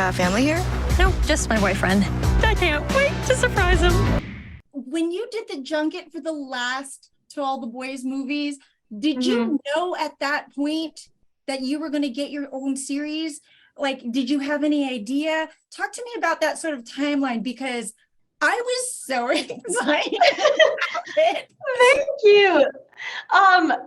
have family here? No, just my boyfriend. I can't wait to surprise him. When you did the junket for the last To All the Boys movies, did you know at that point that you were going to get your own series? Like, did you have any idea? Talk to me about that sort of timeline, because I was so excited. Thank you.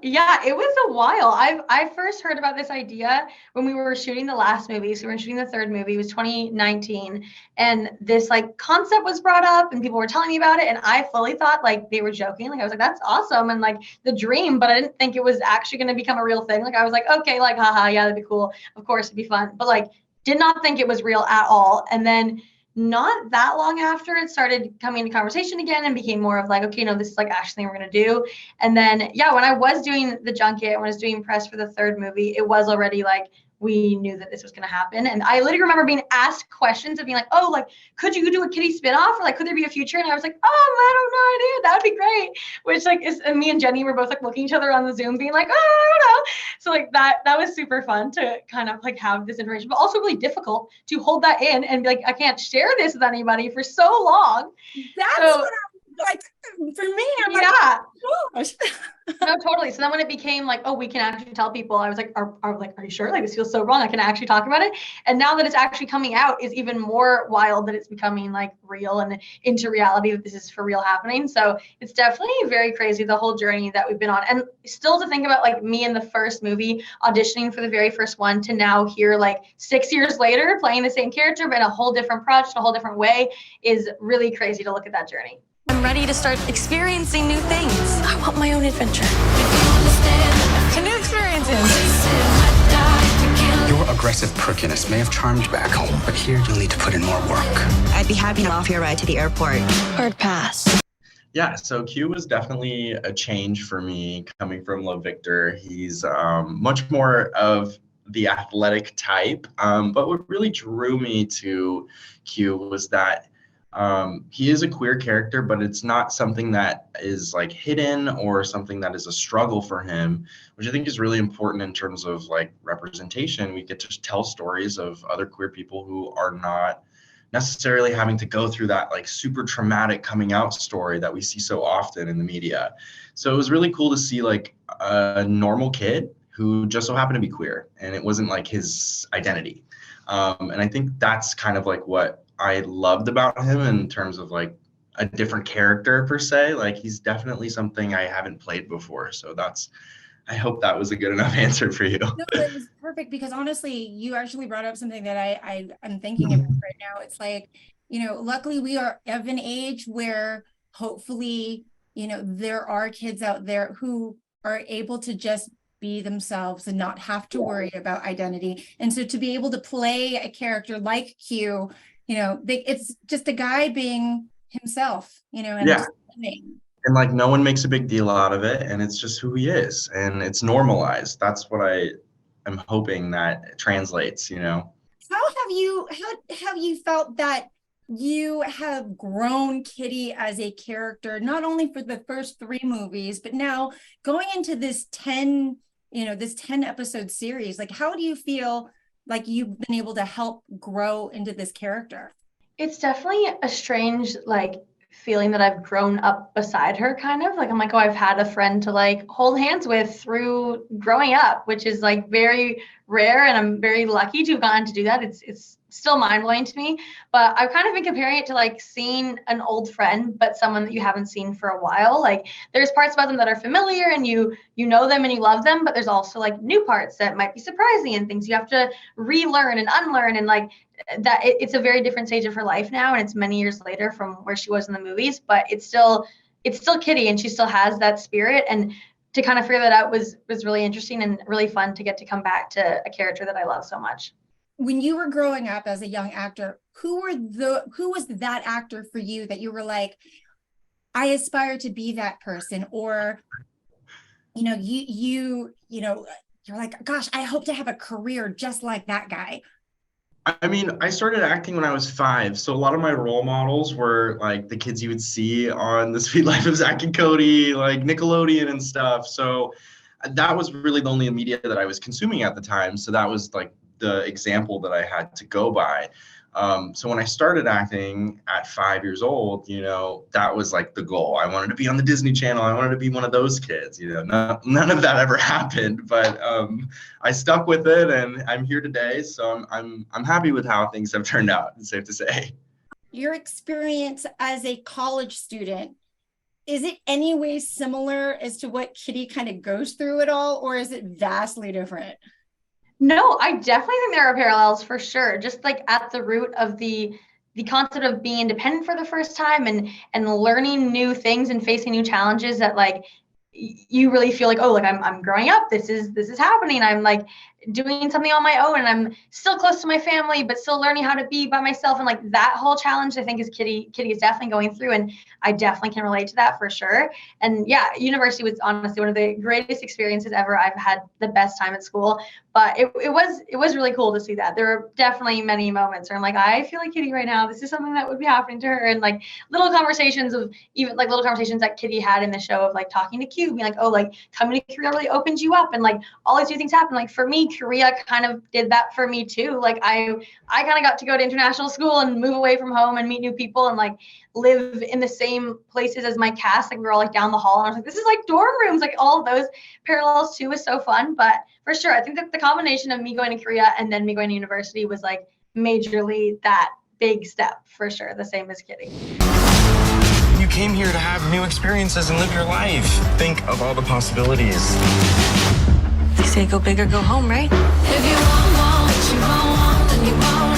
Yeah, it was a while. I first heard about this idea when we were shooting the last movie. So we were shooting the third movie. It was 2019, and this like concept was brought up, and people were telling me about it, and I fully thought like they were joking. Like I was like, that's awesome, and like the dream, but I didn't think it was actually going to become a real thing. Like I was like, okay, like haha, yeah, that'd be cool. Of course, it'd be fun, but like did not think it was real at all. And then not that long after, it started coming into conversation again and became more of like, okay, no, this is like actually thing we're going to do. And then, yeah, when I was doing the junket, when I was doing press for the third movie, it was already like, we knew that this was going to happen. And I literally remember being asked questions of being like, oh, like, could you do a Kitty spinoff? Or like, could there be a future? And I was like, oh, I don't know, idea. That would be great. Which like is, and me and Jenny were both like looking at each other on the Zoom being like, oh, I don't know. So like that was super fun to kind of like have this information, but also really difficult to hold that in and be like, I can't share this with anybody for so long. That's what I'm like, for me, I'm like, yeah. Oh gosh. No, totally. So then when it became like, oh, we can actually tell people, I was like, are you sure? Like, this feels so wrong. I can actually talk about it. And now that it's actually coming out is even more wild that it's becoming like real and into reality that this is for real happening. So it's definitely very crazy, the whole journey that we've been on. And still to think about like me in the first movie auditioning for the very first one to now here like 6 years later playing the same character, but in a whole different project, a whole different way is really crazy to look at that journey. I'm ready to start experiencing new things. I want my own adventure. New experiences. Your aggressive perkiness may have charmed back home, but here you'll need to put in more work. I'd be happy to offer you a ride to the airport. Hard pass. Yeah, so Q was definitely a change for me coming from Love Victor. He's much more of the athletic type, but what really drew me to Q was that he is a queer character, but it's not something that is like hidden or something that is a struggle for him, which I think is really important in terms of like representation. We get to tell stories of other queer people who are not necessarily having to go through that like super traumatic coming out story that we see so often in the media. So it was really cool to see like a normal kid who just so happened to be queer, and it wasn't like his identity. And I think that's kind of like what I loved about him in terms of like a different character per se. Like he's definitely something I haven't played before. So I hope that was a good enough answer for you. No, it was perfect, because honestly, you actually brought up something that I'm thinking about right now. It's like, luckily we are of an age where hopefully, there are kids out there who are able to just be themselves and not have to worry about identity. And so to be able to play a character like Q, it's just a guy being himself, and Yeah. just living. And like no one makes a big deal out of it, and it's just who he is, and it's normalized. That's what I am hoping that translates. How have you felt that you have grown Kitty as a character, not only for the first 3 movies, but now going into this 10 episode series? Like, how do you feel like you've been able to help grow into this character? It's definitely a strange like feeling that I've grown up beside her, kind of like I'm like, oh, I've had a friend to like hold hands with through growing up, which is like very rare, and I'm very lucky to have gotten to do that. It's still mind-blowing to me, but I've kind of been comparing it to like seeing an old friend, but someone that you haven't seen for a while. Like there's parts about them that are familiar and you know them and you love them, but there's also like new parts that might be surprising and things you have to relearn and unlearn, and like that it's a very different stage of her life now, and it's many years later from where she was in the movies, but it's still Kitty, and she still has that spirit. And to kind of figure that out was really interesting and really fun to get to come back to a character that I love so much. When you were growing up as a young actor, who was that actor for you that you were like, I aspire to be that person? Or, you're like, gosh, I hope to have a career just like that guy. I mean, I started acting when I was 5, so a lot of my role models were like the kids you would see on The Sweet Life of Zack and Cody, like Nickelodeon and stuff. So that was really the only media that I was consuming at the time. So that was like the example that I had to go by. So when I started acting at 5 years old, you know, that was like the goal. I wanted to be on the Disney Channel. I wanted to be one of those kids. You know, none of that ever happened, but I stuck with it, and I'm here today. So I'm happy with how things have turned out. It's safe to say. Your experience as a college student, is it any way similar as to what Kitty kind of goes through it all, or is it vastly different? No, I definitely think there are parallels for sure. Just like at the root of the concept of being independent for the first time and learning new things and facing new challenges that like you really feel like, oh, like I'm growing up. This is happening. I'm like doing something on my own, and I'm still close to my family, but still learning how to be by myself. And like that whole challenge, I think is Kitty is definitely going through, and I definitely can relate to that for sure. And yeah, university was honestly one of the greatest experiences ever. I've had the best time at school, but it was really cool to see that. There were definitely many moments where I'm like, I feel like Kitty right now. This is something that would be happening to her, and like little conversations that Kitty had in the show of like talking to Q, being like, oh, like coming to Korea really opened you up, and like all these new things happen. Like for me, Korea kind of did that for me too. Like I kind of got to go to international school and move away from home and meet new people and like live in the same places as my cast. Like we were all like down the hall, and I was like, this is like dorm rooms. Like all of those parallels too was so fun. But for sure, I think that the combination of me going to Korea and then me going to university was like majorly that big step for sure. The same as Kitty. You came here to have new experiences and live your life. Think of all the possibilities. They say go big or go home, right? If you want, then you want.